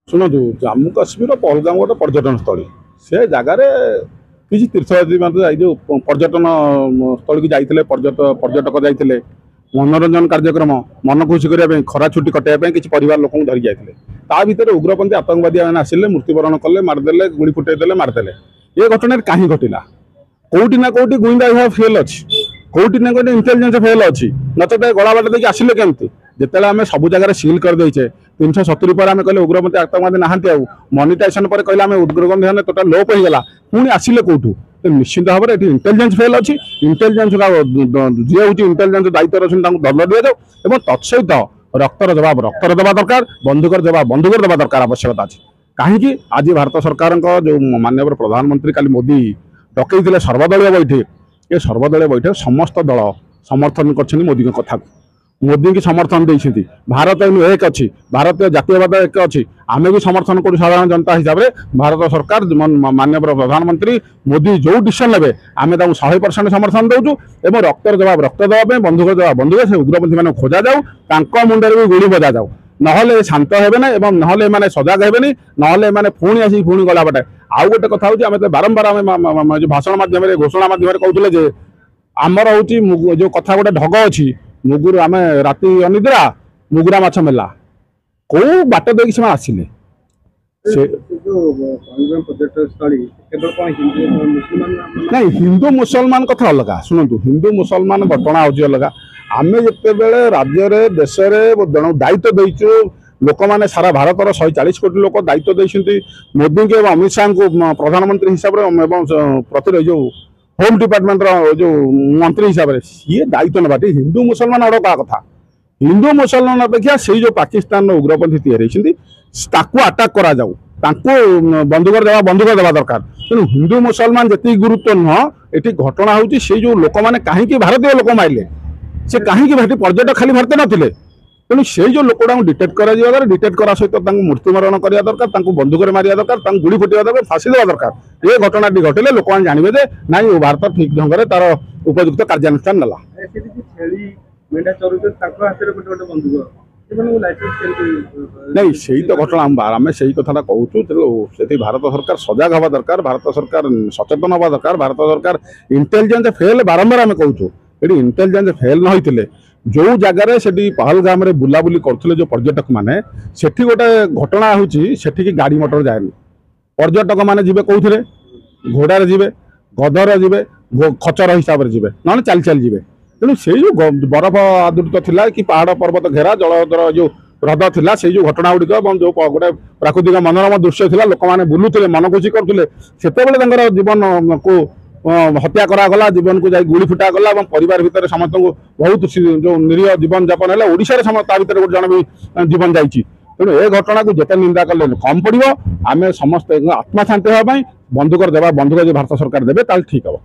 ଶୁଣନ୍ତୁ ଜାମ୍ମୁ କାଶ୍ମୀର ପହଲଗାମ ଗୋଟେ ପର୍ଯ୍ୟଟନ ସ୍ଥଳୀ ସେ ଜାଗାରେ କିଛି ତୀର୍ଥଯାତ୍ରୀ ମାନେ ଯେଉଁ ପର୍ଯ୍ୟଟନ ସ୍ଥଳୀକୁ ଯାଇଥିଲେ ପର୍ଯ୍ୟଟକ ଯାଇଥିଲେ ମନୋରଞ୍ଜନ କାର୍ଯ୍ୟକ୍ରମ ମନ ଖୁସି କରିବା ପାଇଁ ଖରା ଛୁଟି କଟାଇବା ପାଇଁ କିଛି ପରିବାର ଲୋକଙ୍କୁ ଧରି ଯାଇଥିଲେ ତା ଭିତରେ ଉଗ୍ରପନ୍ଥୀ ଆତଙ୍କବାଦୀ ମାନେ ଆସିଲେ ମୃତ୍ୟୁବରଣ କଲେ ମାରିଦେଲେ ଗୁଳି ଫୁଟାଇ ଦେଲେ ମାରିଦେଲେ ଏ ଘଟଣାରେ କାହିଁ ଘଟିଲା କୋଉଠି ନା କୋଉଠି ଗୁଇନ୍ଦା ବିଭାଗ ଫେଲ୍ ଅଛି କୋଉଠି ନା କୋଉଠି ଇଣ୍ଟେଲିଜେନ୍ସ ଫେଲ୍ ଅଛି ନଚେତ ଗଳା ବାଟ ଦେଇକି ଆସିଲେ କେମିତି ଯେତେବେଳେ ଆମେ ସବୁ ଜାଗାରେ ସିଲ୍ କରିଦେଇଛେ 370 ପରେ ଆମେ କହିଲେ ଉଗ୍ରପନ୍ଥୀ ଆତଙ୍କବାଦୀ ନାହାନ୍ତି ଆଉ ମନିଟାଇଜେସନ ପରେ କହିଲେ ଆମେ ଉଗ୍ରପନ୍ଥୀ ମାନେ ଟୋଟାଲ ଲୋପ ହେଇଗଲା ପୁଣି ଆସିଲେ କୋଉଠୁ ନିଶ୍ଚିତ ଭାବରେ ଏଠି ଇଣ୍ଟେଲିଜେନ୍ସ ଫେଲ୍ ଅଛି ଇଣ୍ଟେଲିଜେନ୍ସ ଯିଏ ହେଉଛି ଇଣ୍ଟେଲିଜେନ୍ସ ଦାୟିତ୍ୱରେ ଅଛନ୍ତି ତାଙ୍କୁ ଦଣ୍ଡ ଦିଆଯାଉ ଏବଂ ତତ୍ସହିତ ରକ୍ତର ଜବାବ ରକ୍ତର ଦେବା ଦରକାର ବନ୍ଧୁକର ଜବାବ ବନ୍ଧୁକର ଦେବା ଦରକାର ଆବଶ୍ୟକତା ଅଛି କାହିଁକି ଆଜି ଭାରତ ସରକାରଙ୍କ ଯେଉଁ ମାନ୍ୟବର ପ୍ରଧାନମନ୍ତ୍ରୀ କାଲି ମୋଦି ଡକେଇଥିଲେ ସର୍ବଦଳୀୟ ବୈଠକ ଏ ସର୍ବଦଳୀୟ ବୈଠକ ସମସ୍ତ ଦଳ ସମର୍ଥନ କରିଛନ୍ତି ମୋଦିଙ୍କ କଥାକୁ मोदी की समर्थन देती भारत एक अच्छी भारतीय जातीयवाद एक अच्छी आम भी समर्थन करूँ साधारण जनता हिसाब से भारत सरकार माननीय प्रधानमंत्री मोदी जो डिसीजन ने आम 100% समर्थन दौचु और रक्तर जवाब रक्त देवाई बंधुक जवाब बंधुक से उग्रपंथी मैंने खोजा जाऊ मुंडे भी गुड़ी बजा जाऊ ना शांत हे ना ना सजग हे ना पुणी आस पुणी गला बाटे आउ गोटे कथा हूँ बारंबार आम भाषण मध्यम घोषणा मध्यम कहते आमर हूँ जो कथा गोटे ढग अच्छी मुगुर आम राति अनिद्रा मुगुरा माछ मेला कौ बाट देख से आसिले नहीं हिंदू मुसलमान कथा अलग शुणु हिंदू मुसलमान घटना हूँ अलग आम जिते बड़े राज्य देश दायित्व देचु लोक मैंने सारा भारत 140 कोटी लोक दायित्व देते मोदी के अमित शाह को प्रधानमंत्री हिसाब से जो होम डिपार्टमेंट जो मंत्री हिसाब से सी दायित्व ना हिंदू मुसलमान अड़ क्या कथा हिंदू मुसलमान अपेक्षा से जो पाकिस्तान उग्रपंथी तैयारी आटाक करा जाऊ बंधुक देवा दरकार तेणु हिंदू मुसलमान जी गुरुत्व नुह ये घटना हूँ से जो लोक मैंने कहीं भारतीय लोक मारे से कहीं पर्यटक खाली भारत नथिले तेणु से जो लोक डिटेक्ट करा डिटेक्ट करा सहित मृत्युमरण करवा दरकार बंधुक मारिया दरकार गुड़ी फुटा दरकार फाँसी देवा दरकार ये घटनाटी घटिले लोक मैंने जानवे जे ना भारत ठीक ढंग से तार उपयुक्त कार्यानुष्ठान नाला नहीं से तो घटना आम से कथा कहूँ से भारत सरकार सजग हवा दरकार भारत सरकार सचेतन हवा दरकार भारत सरकार इंटेलिजेंस फेल बारंबार आम कहूँ ये इंटेलिजेंस फेल न होते जो जगार से पहलगाम रे बुलाबुली करते जो पर्यटक मैंने सेठी गोटे घटना होठी गाड़ी मोटर जाए पर्यटक मैंने जी कौन घोड़ार जी गधर जी खचर हिसाब से जी ना चल चल जी तेणु से जो बरफ आदृत थिला कि पहाड़ पर्वत घेरा जलधर जो ह्रद थिला से जो घटना गुड़िक जो गोटे प्राकृतिक मनोरम दृश्य थिला लोक मैंने बुलूले मन खुशी करते से जीवन को हत्या करागला जीवन को जाए गुड़ी फुटा गला परिवार भितर समस्त को बहुत जो निरीह जीवन जापन है ओडिशा समस्त भर गोटे जन भी जीवन जाइए तेणु ये घटना को जिते निंदा कले कम पड़ो आम समस्त आत्मा शांति होगापी बंधुक देवा बंधुक जो भारत सरकार देवे ठीक हम।